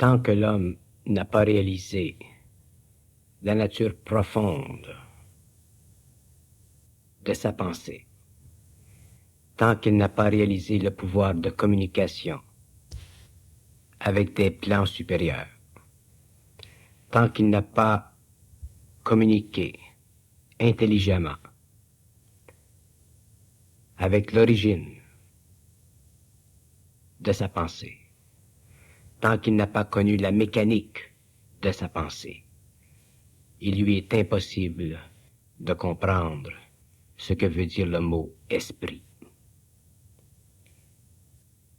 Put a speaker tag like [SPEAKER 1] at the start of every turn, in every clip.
[SPEAKER 1] Tant que l'homme n'a pas réalisé la nature profonde de sa pensée, tant qu'il n'a pas réalisé le pouvoir de communication avec des plans supérieurs, tant qu'il n'a pas communiqué intelligemment avec l'origine de sa pensée, tant qu'il n'a pas connu la mécanique de sa pensée, il lui est impossible de comprendre ce que veut dire le mot esprit.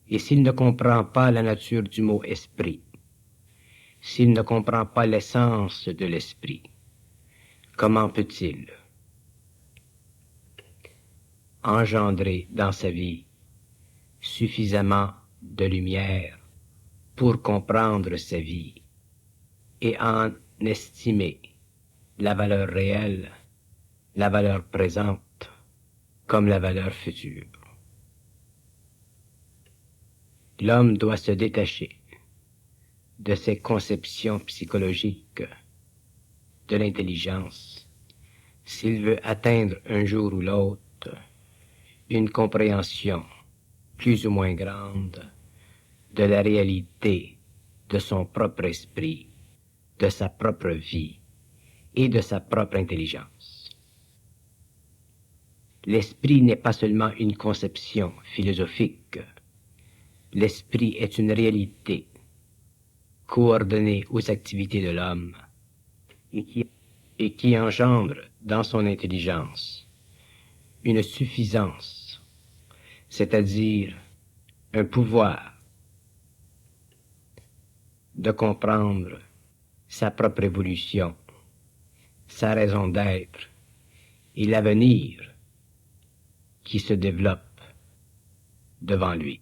[SPEAKER 1] Et s'il ne comprend pas la nature du mot esprit, s'il ne comprend pas l'essence de l'esprit, comment peut-il engendrer dans sa vie suffisamment de lumière pour comprendre sa vie et en estimer la valeur réelle, la valeur présente comme la valeur future? L'homme doit se détacher de ses conceptions psychologiques de l'intelligence s'il veut atteindre un jour ou l'autre une compréhension plus ou moins grande de la réalité de son propre esprit, de sa propre vie et de sa propre intelligence. L'esprit n'est pas seulement une conception philosophique, l'esprit est une réalité coordonnée aux activités de l'homme et qui engendre dans son intelligence une suffisance, c'est-à-dire un pouvoir de comprendre sa propre évolution, sa raison d'être et l'avenir qui se développe devant lui.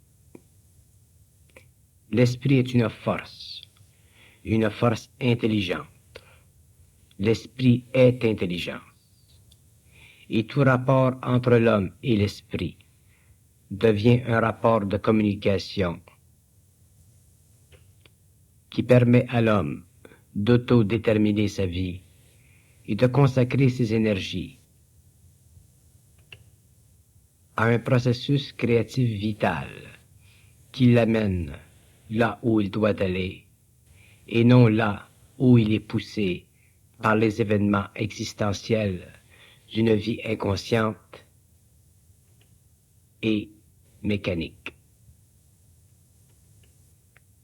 [SPEAKER 1] L'esprit est une force intelligente. L'esprit est intelligence. Et tout rapport entre l'homme et l'esprit devient un rapport de communication qui permet à l'homme d'autodéterminer sa vie et de consacrer ses énergies à un processus créatif vital qui l'amène là où il doit aller et non là où il est poussé par les événements existentiels d'une vie inconsciente et mécanique.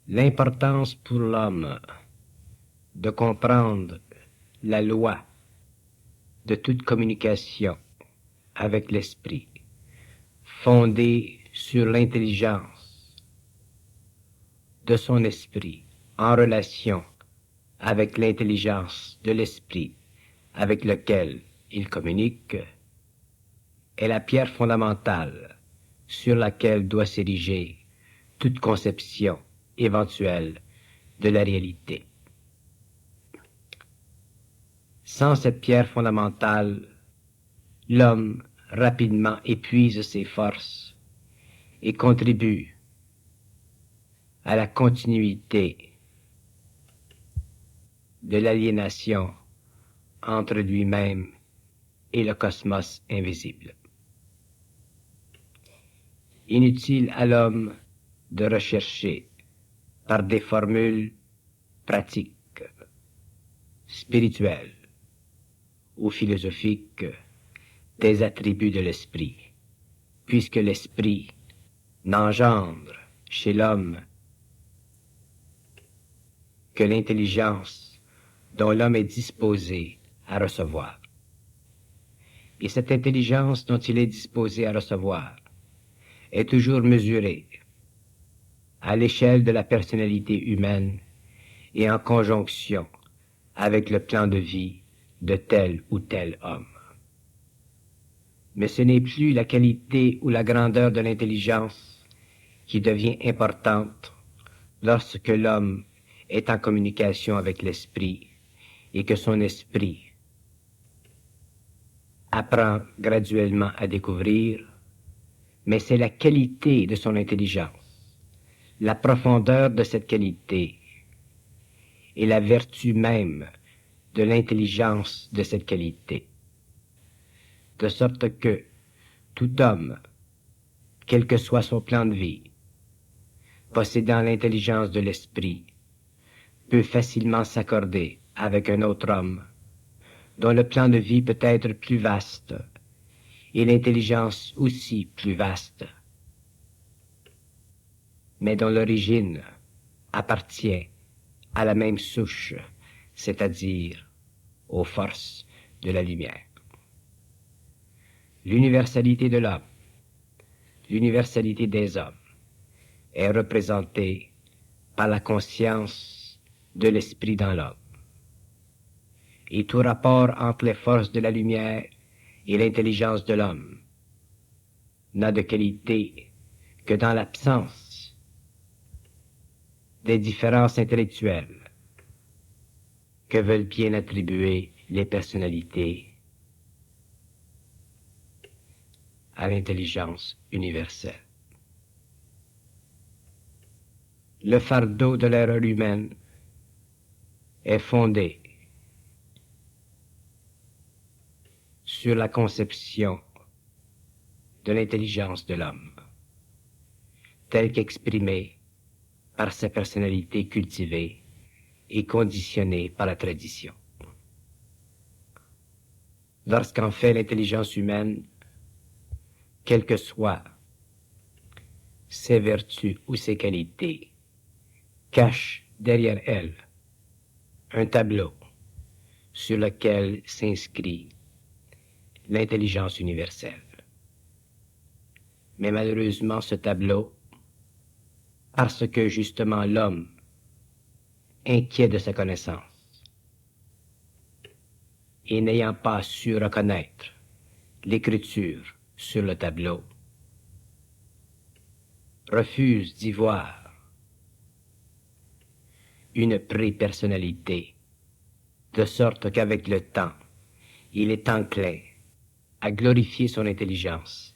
[SPEAKER 1] L'importance pour l'homme de comprendre la loi de toute communication avec l'esprit, fondée sur l'intelligence de son esprit en relation avec l'intelligence de l'esprit avec lequel il communique, est la pierre fondamentale sur laquelle doit s'ériger toute conception éventuelle de la réalité. Sans cette pierre fondamentale, l'homme rapidement épuise ses forces et contribue à la continuité de l'aliénation entre lui-même et le cosmos invisible. Inutile à l'homme de rechercher par des formules pratiques, spirituelles ou philosophiques des attributs de l'esprit, puisque l'esprit n'engendre chez l'homme que l'intelligence dont l'homme est disposé à recevoir. Et cette intelligence dont il est disposé à recevoir est toujours mesurée à l'échelle de la personnalité humaine et en conjonction avec le plan de vie de tel ou tel homme. Mais ce n'est plus la qualité ou la grandeur de l'intelligence qui devient importante lorsque l'homme est en communication avec l'esprit et que son esprit apprend graduellement à découvrir, mais c'est la qualité de son intelligence, la profondeur de cette qualité et la vertu même de l'intelligence de cette qualité. De sorte que tout homme, quel que soit son plan de vie, possédant l'intelligence de l'esprit, peut facilement s'accorder avec un autre homme, dont le plan de vie peut être plus vaste, et l'intelligence aussi plus vaste, mais dont l'origine appartient à la même souche, c'est-à-dire aux forces de la lumière. L'universalité de l'homme, l'universalité des hommes, est représentée par la conscience de l'esprit dans l'homme. Et tout rapport entre les forces de la lumière et l'intelligence de l'homme n'a de qualité que dans l'absence des différences intellectuelles que veulent bien attribuer les personnalités à l'intelligence universelle. Le fardeau de l'erreur humaine est fondé sur la conception de l'intelligence de l'homme, telle qu'exprimée par sa personnalité cultivée et conditionnée par la tradition. Lorsqu'en fait l'intelligence humaine, quelles que soient ses vertus ou ses qualités, cache derrière elle un tableau sur lequel s'inscrit l'intelligence universelle. Mais malheureusement, ce tableau, parce que justement l'homme, inquiet de sa connaissance, et n'ayant pas su reconnaître l'écriture sur le tableau, refuse d'y voir une prépersonnalité, de sorte qu'avec le temps, il est enclin à glorifier son intelligence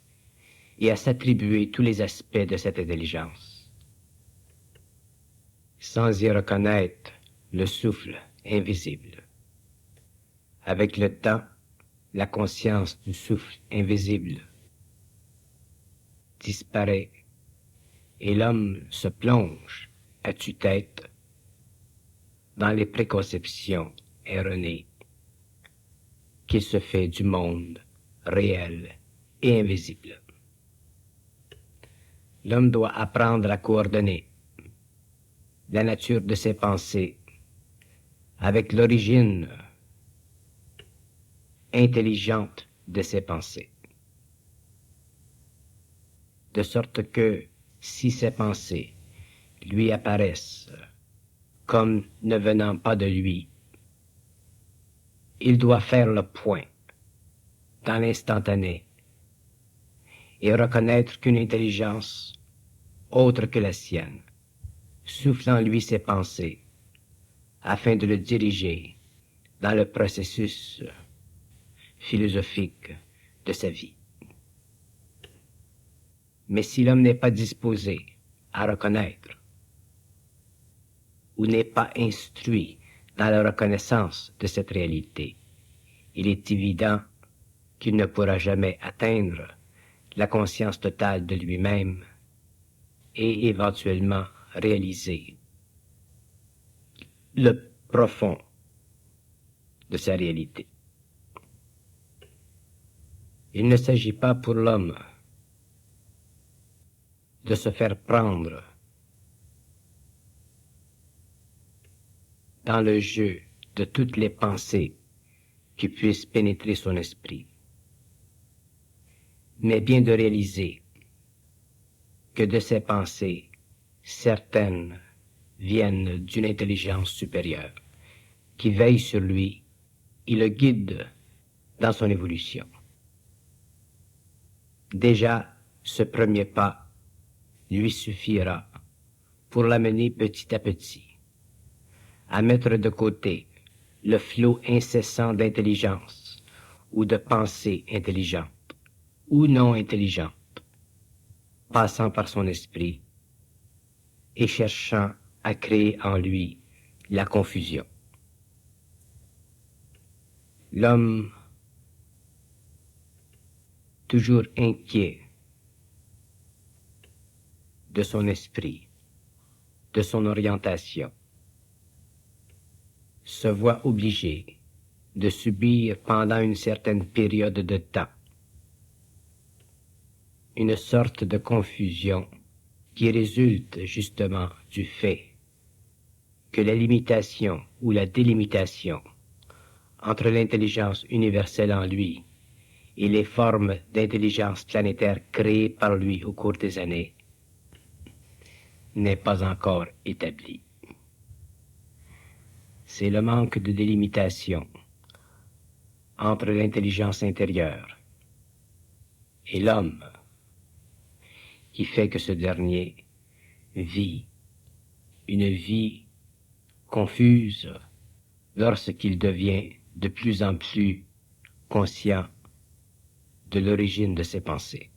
[SPEAKER 1] et à s'attribuer tous les aspects de cette intelligence, sans y reconnaître le souffle invisible. Avec le temps, la conscience du souffle invisible disparaît et l'homme se plonge à tue-tête dans les préconceptions erronées qu'il se fait du monde réel et invisible. L'homme doit apprendre à coordonner la nature de ses pensées avec l'origine intelligente de ses pensées, de sorte que si ses pensées lui apparaissent comme ne venant pas de lui, il doit faire le point dans l'instantané et reconnaître qu'une intelligence autre que la sienne souffle en lui ses pensées afin de le diriger dans le processus philosophique de sa vie. Mais si l'homme n'est pas disposé à reconnaître ou n'est pas instruit dans la reconnaissance de cette réalité, il est évident qu'il ne pourra jamais atteindre la conscience totale de lui-même et éventuellement réaliser le profond de sa réalité. Il ne s'agit pas pour l'homme de se faire prendre dans le jeu de toutes les pensées qui puissent pénétrer son esprit, mais bien de réaliser que de ces pensées, certaines viennent d'une intelligence supérieure qui veille sur lui et le guide dans son évolution. Déjà, ce premier pas lui suffira pour l'amener petit à petit à mettre de côté le flot incessant d'intelligence ou de pensées intelligentes ou non intelligentes, passant par son esprit et cherchant à créer en lui la confusion. L'homme, toujours inquiet de son esprit, de son orientation, se voit obligé de subir pendant une certaine période de temps une sorte de confusion qui résulte justement du fait que la limitation ou la délimitation entre l'intelligence universelle en lui et les formes d'intelligence planétaire créées par lui au cours des années n'est pas encore établie. C'est le manque de délimitation entre l'intelligence intérieure et l'homme qui fait que ce dernier vit une vie confuse lorsqu'il devient de plus en plus conscient de l'origine de ses pensées.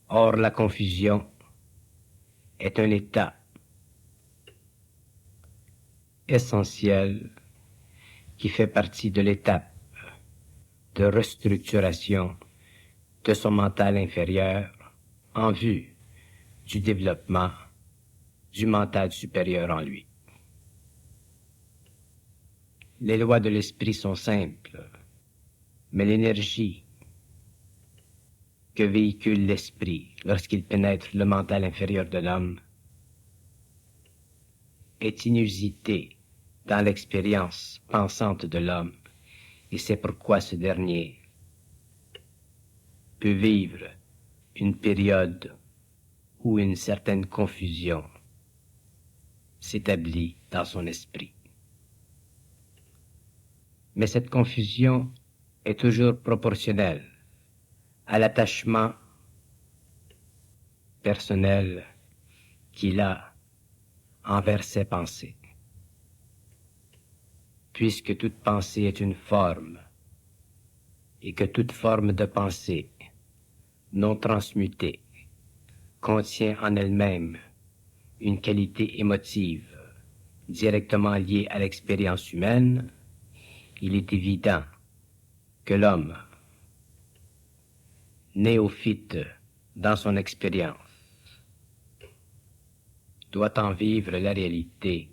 [SPEAKER 1] Or, la confusion est un état essentiel qui fait partie de l'étape de restructuration de son mental inférieur en vue du développement du mental supérieur en lui. Les lois de l'esprit sont simples, mais l'énergie que véhicule l'esprit lorsqu'il pénètre le mental inférieur de l'homme est inusitée dans l'expérience pensante de l'homme, et c'est pourquoi ce dernier peut vivre une période où une certaine confusion s'établit dans son esprit. Mais cette confusion est toujours proportionnelle à l'attachement personnel qu'il a envers ses pensées. Puisque toute pensée est une forme, et que toute forme de pensée non transmutée contient en elle-même une qualité émotive directement liée à l'expérience humaine, il est évident que l'homme, néophyte dans son expérience, doit en vivre la réalité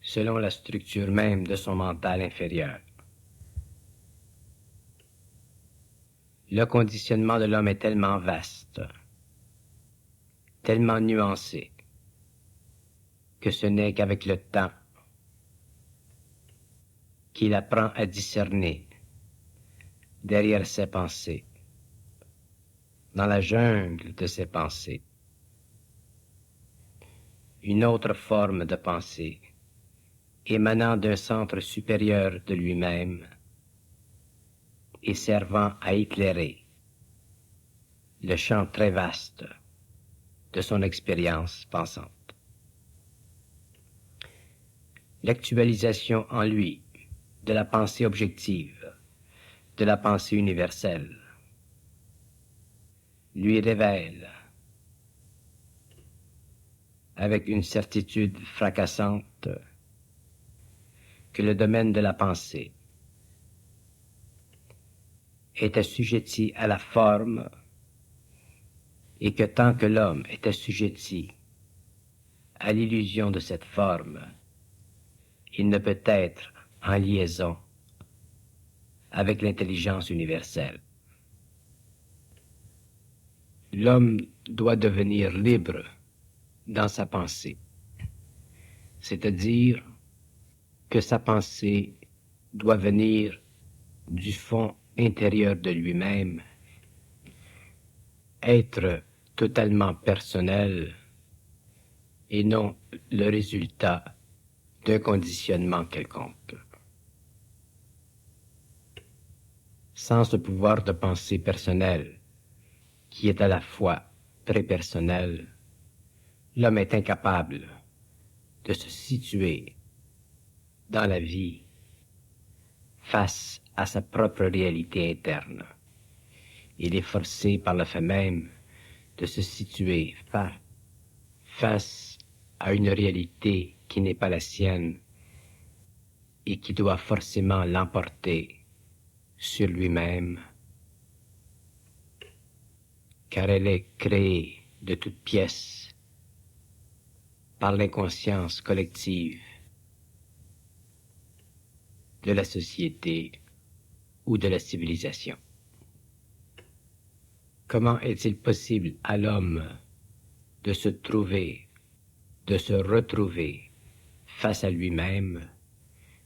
[SPEAKER 1] selon la structure même de son mental inférieur. Le conditionnement de l'homme est tellement vaste, tellement nuancé, que ce n'est qu'avec le temps qu'il apprend à discerner derrière ses pensées, dans la jungle de ses pensées, une autre forme de pensée émanant d'un centre supérieur de lui-même et servant à éclairer le champ très vaste de son expérience pensante. L'actualisation en lui de la pensée objective, de la pensée universelle, lui révèle avec une certitude fracassante que le domaine de la pensée est assujetti à la forme et que tant que l'homme est assujetti à l'illusion de cette forme, il ne peut être en liaison avec l'intelligence universelle. L'homme doit devenir libre dans sa pensée, c'est-à-dire que sa pensée doit venir du fond intérieur de lui-même, être totalement personnel et non le résultat d'un conditionnement quelconque. Sans ce pouvoir de pensée personnel, qui est à la fois très personnel, l'homme est incapable de se situer dans la vie face à sa propre réalité interne. Il est forcé par le fait même de se situer face à une réalité qui n'est pas la sienne et qui doit forcément l'emporter sur lui-même, car elle est créée de toutes pièces par l'inconscience collective de la société ou de la civilisation. Comment est-il possible à l'homme de se trouver, de se retrouver face à lui-même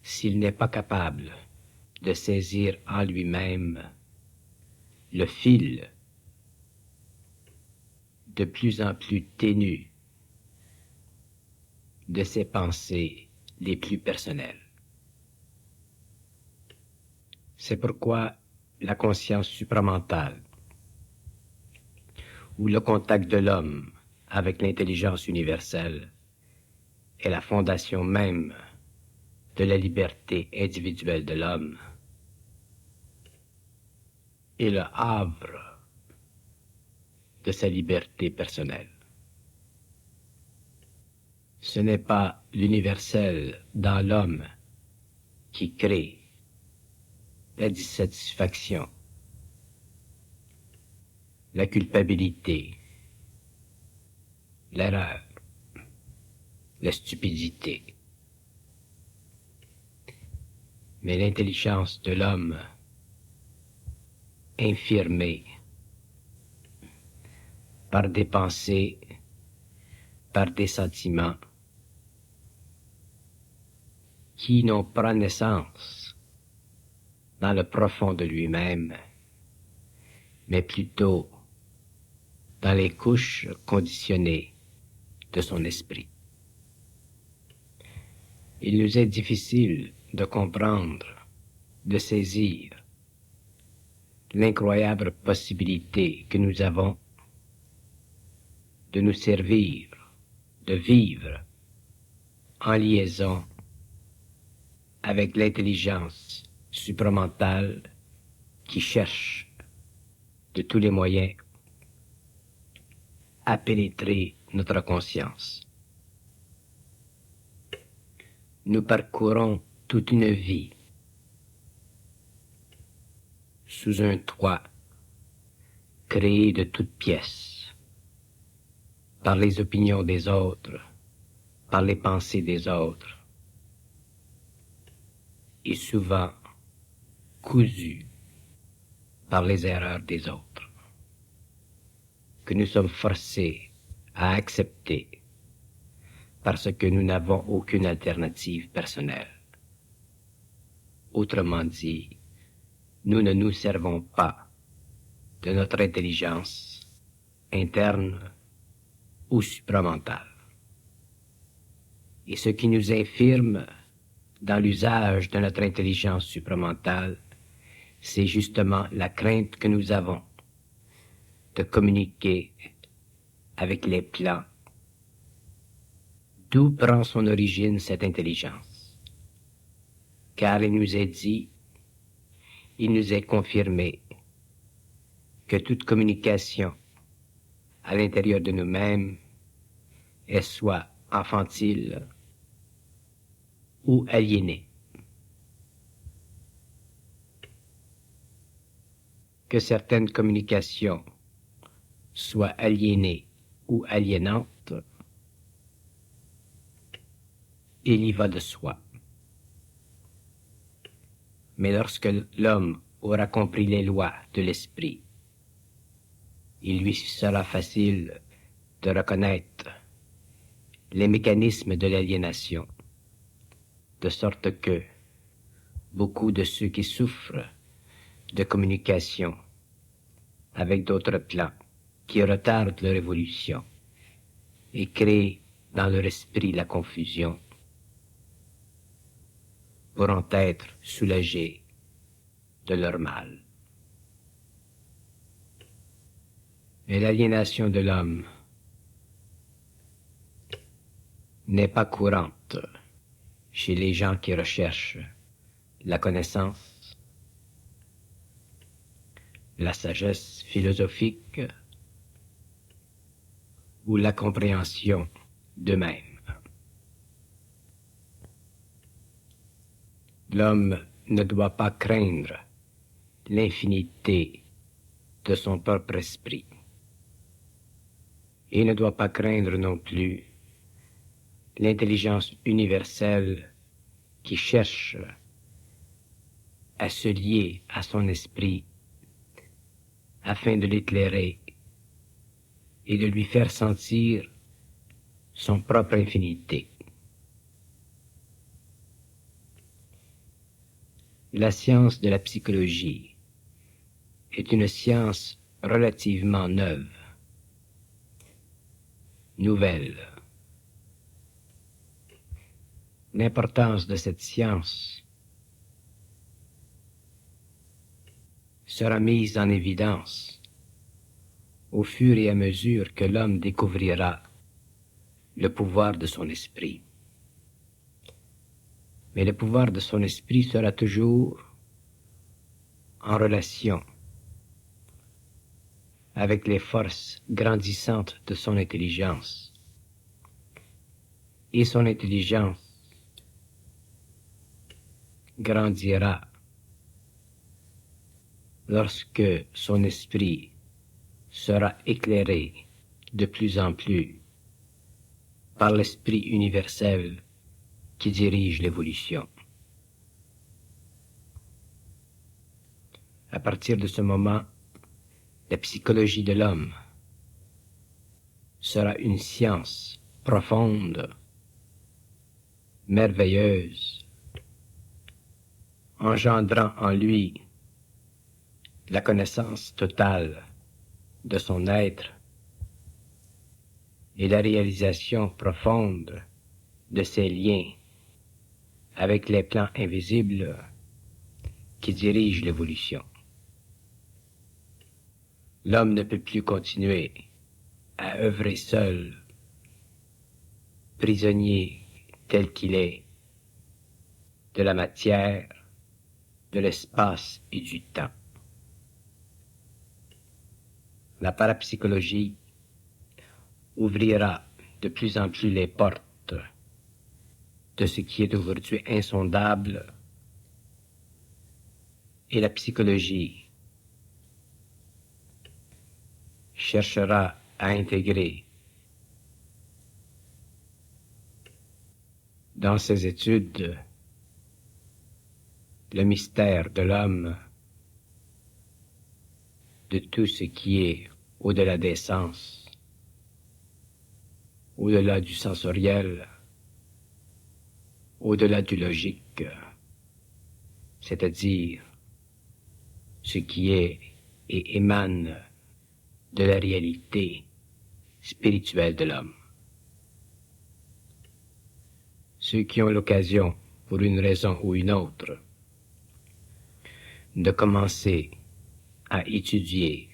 [SPEAKER 1] s'il n'est pas capable de saisir en lui-même le fil de plus en plus ténu de ses pensées les plus personnelles? C'est pourquoi la conscience supramentale, ou le contact de l'homme avec l'intelligence universelle, est la fondation même de la liberté individuelle de l'homme et le havre de sa liberté personnelle. Ce n'est pas l'universel dans l'homme qui crée la dissatisfaction, la culpabilité, l'erreur, la stupidité, mais l'intelligence de l'homme infirmée par des pensées, par des sentiments qui n'ont pas naissance dans le profond de lui-même, mais plutôt dans les couches conditionnées de son esprit. Il nous est difficile de comprendre, de saisir l'incroyable possibilité que nous avons de nous servir, de vivre en liaison avec l'intelligence supramentale qui cherche de tous les moyens à pénétrer notre conscience. Nous parcourons toute une vie sous un toit créé de toutes pièces par les opinions des autres, par les pensées des autres, et souvent cousu par les erreurs des autres, que nous sommes forcés à accepter parce que nous n'avons aucune alternative personnelle. Autrement dit, nous ne nous servons pas de notre intelligence interne ou supramentale. Et ce qui nous infirme dans l'usage de notre intelligence supramentale, c'est justement la crainte que nous avons de communiquer avec les plans. D'où prend son origine cette intelligence? Car il nous est dit, il nous est confirmé que toute communication à l'intérieur de nous-mêmes est soit infantile ou aliénée. Que certaines communications soient aliénées ou aliénantes, il y va de soi. Mais lorsque l'homme aura compris les lois de l'esprit, il lui sera facile de reconnaître les mécanismes de l'aliénation, de sorte que beaucoup de ceux qui souffrent de communication avec d'autres plans, qui retardent leur évolution et créent dans leur esprit la confusion, pourront être soulagés de leur mal. Mais l'aliénation de l'homme n'est pas courante chez les gens qui recherchent la connaissance, la sagesse philosophique ou la compréhension d'eux-mêmes. L'homme ne doit pas craindre l'infinité de son propre esprit. Et ne doit pas craindre non plus l'intelligence universelle qui cherche à se lier à son esprit afin de l'éclairer et de lui faire sentir son propre infinité. La science de la psychologie est une science relativement neuve, nouvelle. L'importance de cette science sera mise en évidence au fur et à mesure que l'homme découvrira le pouvoir de son esprit. Mais le pouvoir de son esprit sera toujours en relation avec les forces grandissantes de son intelligence. Et son intelligence grandira lorsque son esprit sera éclairé de plus en plus par l'esprit universel qui dirige l'évolution. À partir de ce moment, la psychologie de l'homme sera une science profonde, merveilleuse, engendrant en lui la connaissance totale de son être et la réalisation profonde de ses liens avec les plans invisibles qui dirigent l'évolution. L'homme ne peut plus continuer à œuvrer seul, prisonnier tel qu'il est de la matière, de l'espace et du temps. La parapsychologie ouvrira de plus en plus les portes de ce qui est aujourd'hui insondable, et la psychologie cherchera à intégrer dans ses études le mystère de l'homme, de tout ce qui est au-delà des sens, au-delà du sensoriel, au-delà du logique, c'est-à-dire ce qui est et émane de la réalité spirituelle de l'homme. Ceux qui ont l'occasion, pour une raison ou une autre, de commencer à étudier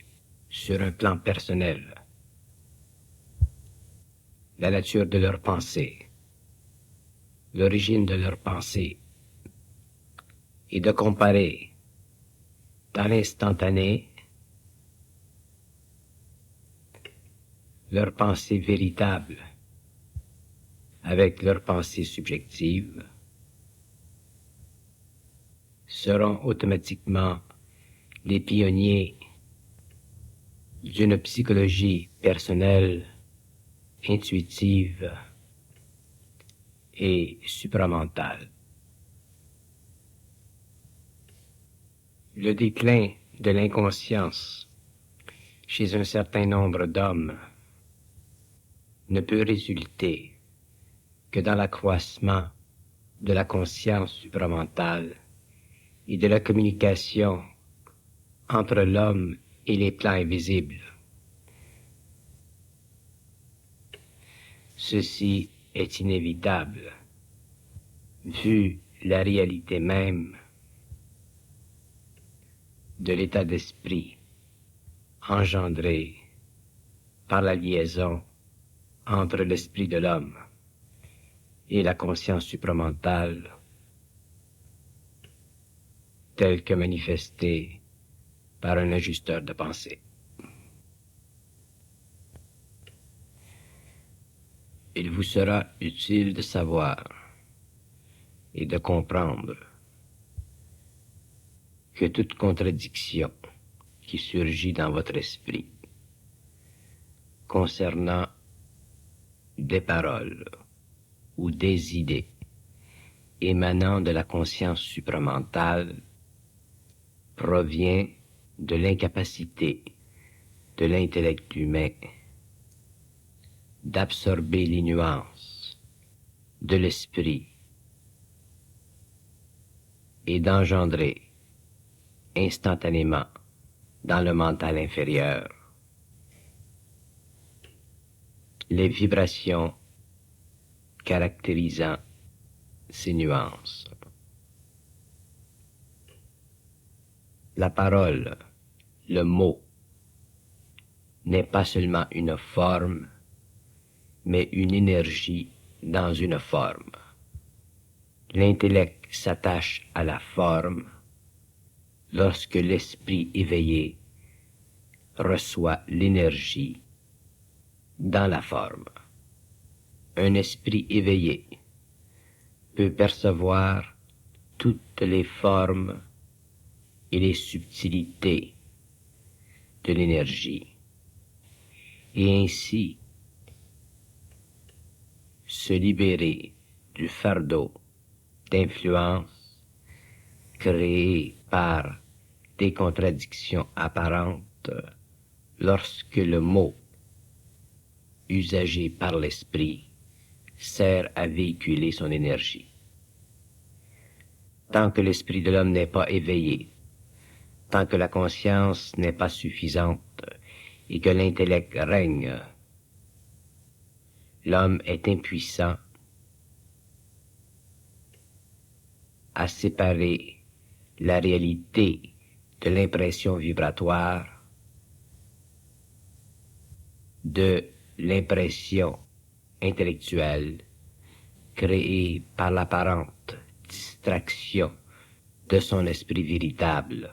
[SPEAKER 1] sur un plan personnel la nature de leurs pensées, l'origine de leurs pensées, et de comparer dans l'instantané leurs pensées véritables avec leurs pensées subjectives, seront automatiquement les pionniers d'une psychologie personnelle, intuitive et supramentale. Le déclin de l'inconscience chez un certain nombre d'hommes ne peut résulter que dans l'accroissement de la conscience supramentale et de la communication entre l'homme et les plans invisibles. Ceci est inévitable, vu la réalité même de l'état d'esprit engendré par la liaison entre l'esprit de l'homme et la conscience supramentale telle que manifestée par un ajusteur de pensée. il vous sera utile de savoir et de comprendre que toute contradiction qui surgit dans votre esprit concernant des paroles ou des idées émanant de la conscience supramentale provient de l'incapacité de l'intellect humain d'absorber les nuances de l'esprit et d'engendrer instantanément dans le mental inférieur les vibrations caractérisant ces nuances. La parole, le mot, n'est pas seulement une forme, mais une énergie dans une forme. L'intellect s'attache à la forme lorsque l'esprit éveillé reçoit l'énergie dans la forme. Un esprit éveillé peut percevoir toutes les formes et les subtilités de l'énergie, et ainsi se libérer du fardeau d'influence créé par des contradictions apparentes lorsque le mot usagé par l'esprit sert à véhiculer son énergie. Tant que l'esprit de l'homme n'est pas éveillé, tant que la conscience n'est pas suffisante et que l'intellect règne, l'homme est impuissant à séparer la réalité de l'impression vibratoire de l'impression intellectuelle créée par l'apparente distraction de son esprit véritable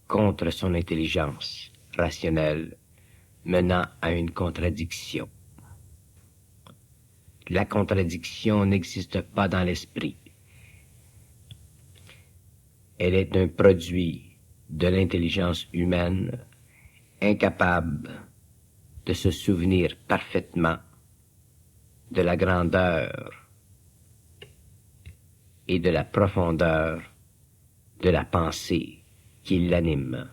[SPEAKER 1] contre son intelligence rationnelle, menant à une contradiction. La contradiction n'existe pas dans l'esprit. Elle est un produit de l'intelligence humaine incapable de se souvenir parfaitement de la grandeur et de la profondeur de la pensée qui l'anime.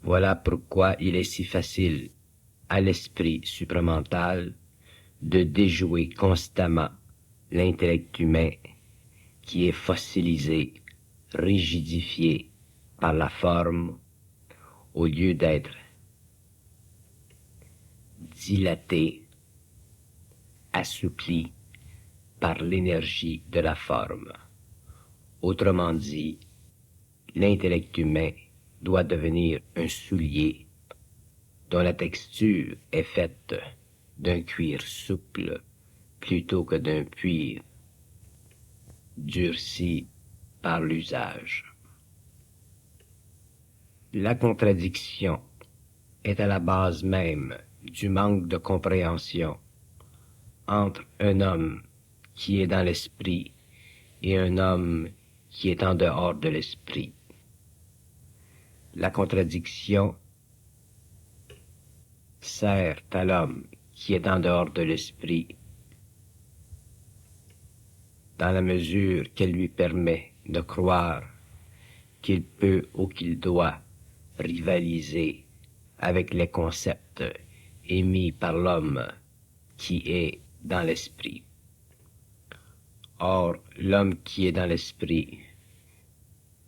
[SPEAKER 1] Voilà pourquoi il est si facile à l'esprit supramental de déjouer constamment l'intellect humain qui est fossilisé, rigidifié par la forme, au lieu d'être dilaté, assoupli par l'énergie de la forme. Autrement dit, l'intellect humain doit devenir un soulier dont la texture est faite d'un cuir souple plutôt que d'un cuir durci par l'usage. La contradiction est à la base même du manque de compréhension entre un homme qui est dans l'esprit et un homme qui est en dehors de l'esprit. La contradiction sert à l'homme qui est en dehors de l'esprit dans la mesure qu'elle lui permet de croire qu'il peut ou qu'il doit rivaliser avec les concepts émis par l'homme qui est dans l'esprit. Or, l'homme qui est dans l'esprit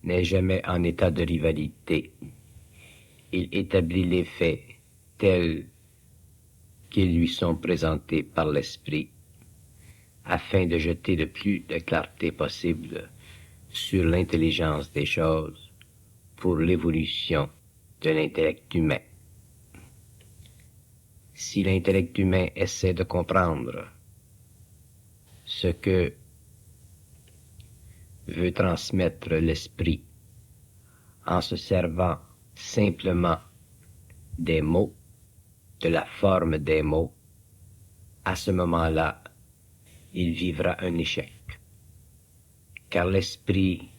[SPEAKER 1] n'est jamais en état de rivalité. Il établit les faits tels qu'ils lui sont présentés par l'esprit, afin de jeter le plus de clarté possible sur l'intelligence des choses pour l'évolution de l'intellect humain. Si l'intellect humain essaie de comprendre ce que veut transmettre l'esprit en se servant simplement des mots, de la forme des mots, à ce moment-là, il vivra un échec. Car l'esprit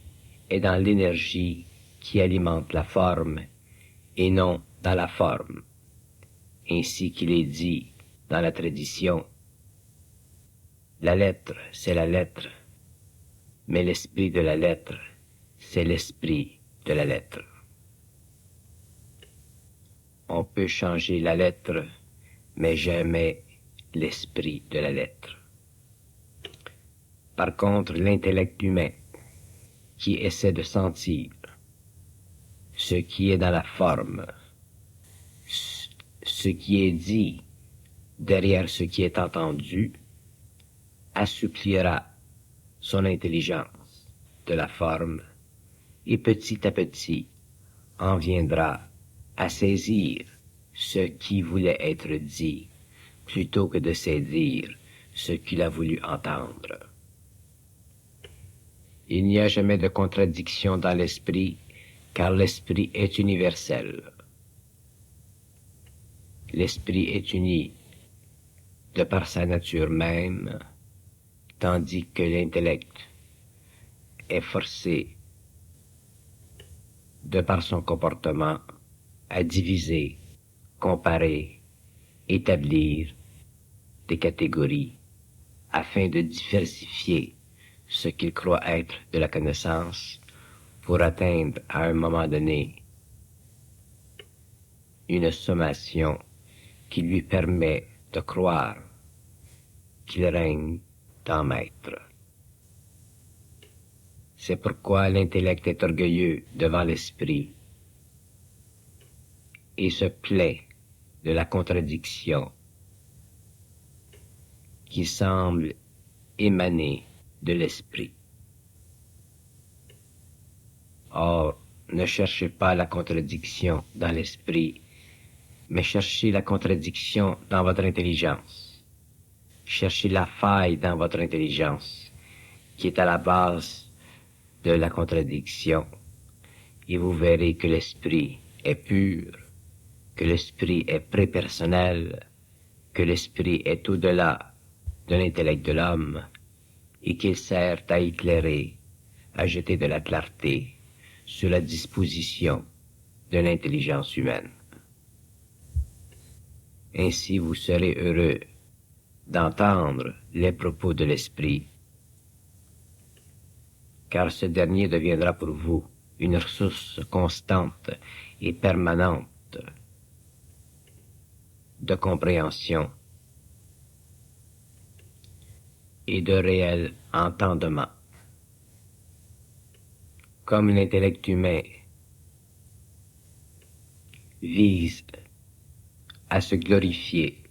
[SPEAKER 1] est dans l'énergie qui alimente la forme et non dans la forme, ainsi qu'il est dit dans la tradition. La lettre, c'est la lettre, mais l'esprit de la lettre, c'est l'esprit de la lettre. On peut changer la lettre, mais jamais l'esprit de la lettre. Par contre, l'intellect humain, qui essaie de sentir ce qui est dans la forme, ce qui est dit derrière ce qui est entendu, assouplira son intelligence de la forme et petit à petit en viendra à saisir ce qui voulait être dit plutôt que de saisir ce qu'il a voulu entendre. Il n'y a jamais de contradiction dans l'esprit, car l'esprit est universel. L'esprit est uni de par sa nature même, tandis que l'intellect est forcé, de par son comportement, à diviser, comparer, établir des catégories afin de diversifier ce qu'il croit être de la connaissance pour atteindre à un moment donné une sommation qui lui permet de croire qu'il règne en maître. C'est pourquoi l'intellect est orgueilleux devant l'esprit et se plaît de la contradiction qui semble émaner de l'esprit. Or, ne cherchez pas la contradiction dans l'esprit, mais cherchez la contradiction dans votre intelligence. Cherchez la faille dans votre intelligence, qui est à la base de la contradiction, et vous verrez que l'esprit est pur, que l'esprit est prépersonnel, que l'esprit est au-delà de l'intellect de l'homme, et qu'il sert à éclairer, à jeter de la clarté sur la disposition de l'intelligence humaine. Ainsi vous serez heureux d'entendre les propos de l'esprit, car ce dernier deviendra pour vous une ressource constante et permanente de compréhension et de réel entendement. Comme l'intellect humain vise à se glorifier,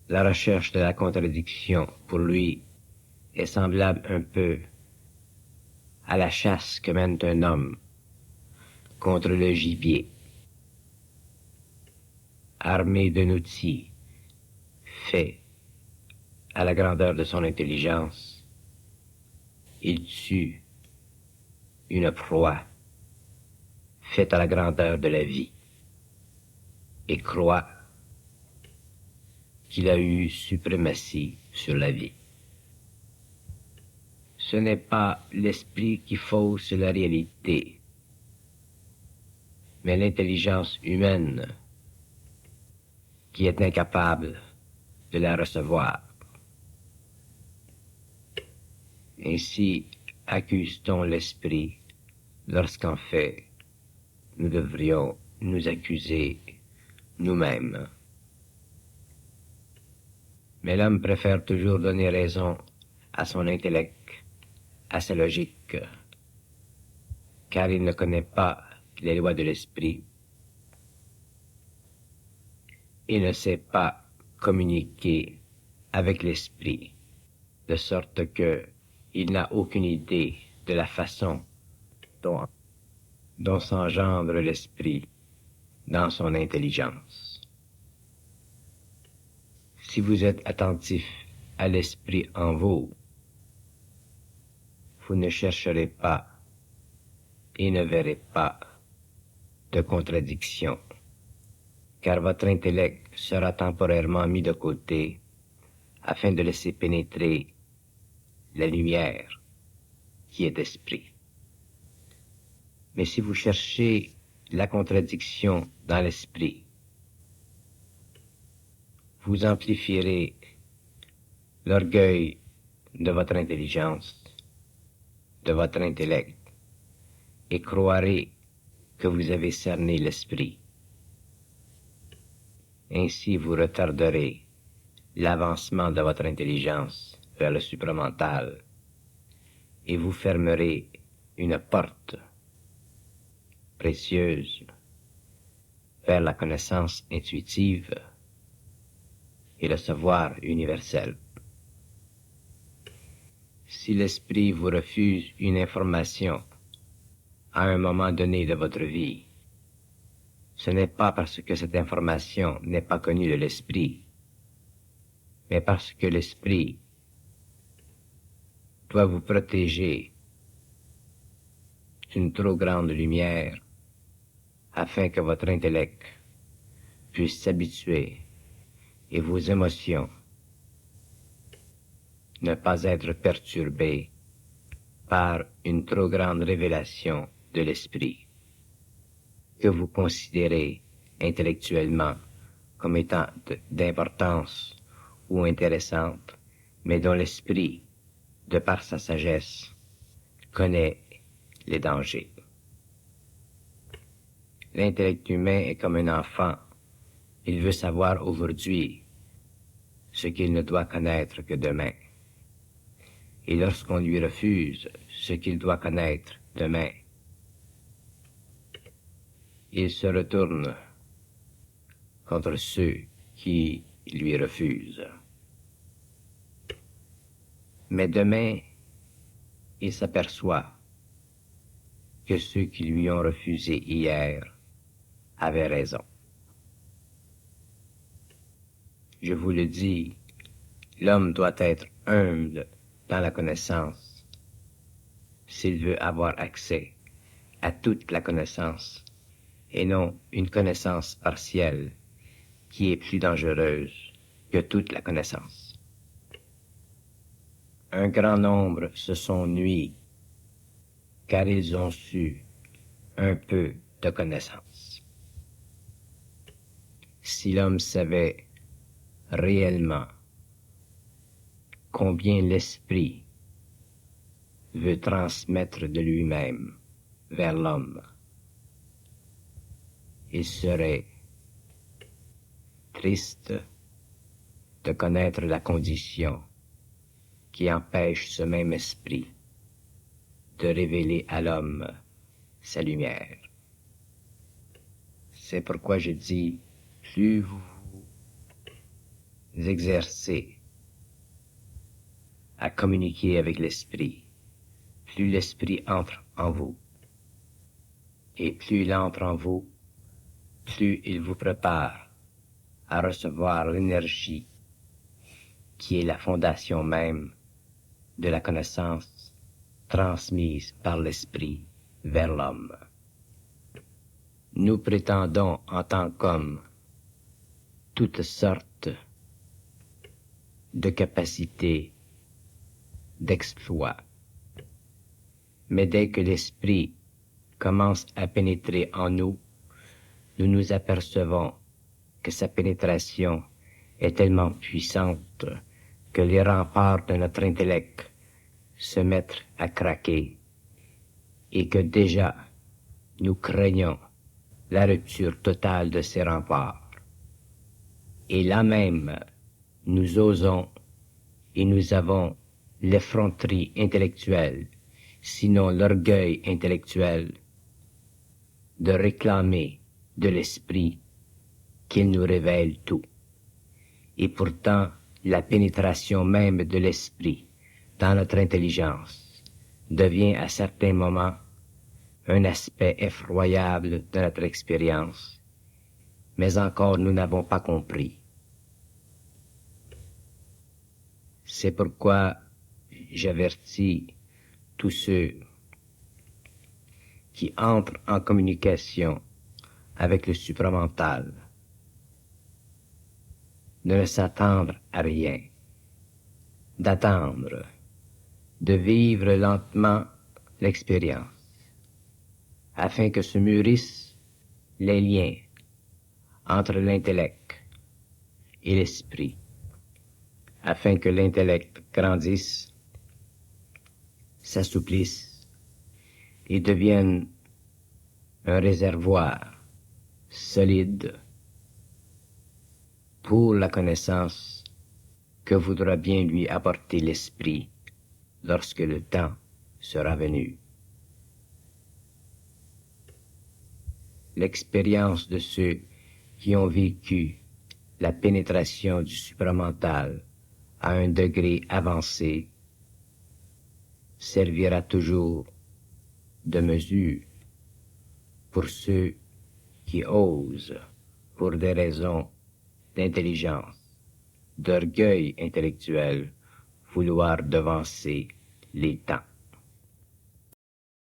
[SPEAKER 1] la recherche de la contradiction pour lui est semblable un peu à la chasse que mène un homme contre le gibier. Armé d'un outil fait à la grandeur de son intelligence, il tue une proie faite à la grandeur de la vie et croit qu'il a eu suprématie sur la vie. Ce n'est pas l'esprit qui fausse la réalité, mais l'intelligence humaine qui est incapable de la recevoir. Ainsi accuse-t-on l'esprit lorsqu'en fait nous devrions nous accuser nous-mêmes. Mais l'homme préfère toujours donner raison à son intellect, à sa logique, car il ne connaît pas les lois de l'esprit et ne sait pas communiquer avec l'esprit, de sorte que il n'a aucune idée de la façon dont s'engendre l'esprit dans son intelligence. Si vous êtes attentif à l'esprit en vous, vous ne chercherez pas et ne verrez pas de contradiction car votre intellect sera temporairement mis de côté afin de laisser pénétrer la lumière qui est esprit. Mais si vous cherchez la contradiction dans l'esprit, vous amplifierez l'orgueil de votre intelligence, de votre intellect, et croirez que vous avez cerné l'esprit. Ainsi vous retarderez l'avancement de votre intelligence vers le supramental et vous fermerez une porte précieuse vers la connaissance intuitive et le savoir universel. Si l'esprit vous refuse une information à un moment donné de votre vie, ce n'est pas parce que cette information n'est pas connue de l'esprit, mais parce que l'esprit doit vous protéger d'une trop grande lumière afin que votre intellect puisse s'habituer et vos émotions ne pas être perturbées par une trop grande révélation de l'esprit que vous considérez intellectuellement comme étant d'importance ou intéressante, mais dont l'esprit, de par sa sagesse, connaît les dangers. L'intellect humain est comme un enfant. Il veut savoir aujourd'hui ce qu'il ne doit connaître que demain. Et lorsqu'on lui refuse ce qu'il doit connaître demain, il se retourne contre ceux qui lui refusent. Mais demain, il s'aperçoit que ceux qui lui ont refusé hier avaient raison. Je vous le dis, l'homme doit être humble dans la connaissance s'il veut avoir accès à toute la connaissance et non une connaissance partielle qui est plus dangereuse que toute la connaissance. Un grand nombre se sont nuits car ils ont su un peu de connaissance. Si l'homme savait réellement combien l'esprit veut transmettre de lui-même vers l'homme, il serait triste de connaître la condition qui empêche ce même esprit de révéler à l'homme sa lumière. C'est pourquoi je dis, plus vous vous exercez à communiquer avec l'esprit, plus l'esprit entre en vous. Et plus il entre en vous, plus il vous prépare à recevoir l'énergie qui est la fondation même de la connaissance transmise par l'esprit vers l'homme. Nous prétendons en tant qu'hommes toutes sortes de capacités d'exploit. Mais dès que l'esprit commence à pénétrer en nous, nous nous apercevons que sa pénétration est tellement puissante que les remparts de notre intellect se mettent à craquer et que déjà nous craignons la rupture totale de ces remparts. Et là même, nous osons et nous avons l'effronterie intellectuelle, sinon l'orgueil intellectuel, de réclamer de l'esprit qu'il nous révèle tout. Et pourtant, la pénétration même de l'esprit dans notre intelligence devient à certains moments un aspect effroyable de notre expérience, mais encore nous n'avons pas compris. C'est pourquoi j'avertis tous ceux qui entrent en communication avec le supramental de ne s'attendre à rien, d'attendre, de vivre lentement l'expérience, afin que se mûrissent les liens entre l'intellect et l'esprit, afin que l'intellect grandisse, s'assouplisse et devienne un réservoir solide pour la connaissance que voudra bien lui apporter l'esprit lorsque le temps sera venu. L'expérience de ceux qui ont vécu la pénétration du supramental à un degré avancé servira toujours de mesure pour ceux qui osent, pour des raisons d'intelligence, d'orgueil intellectuel, vouloir devancer les temps.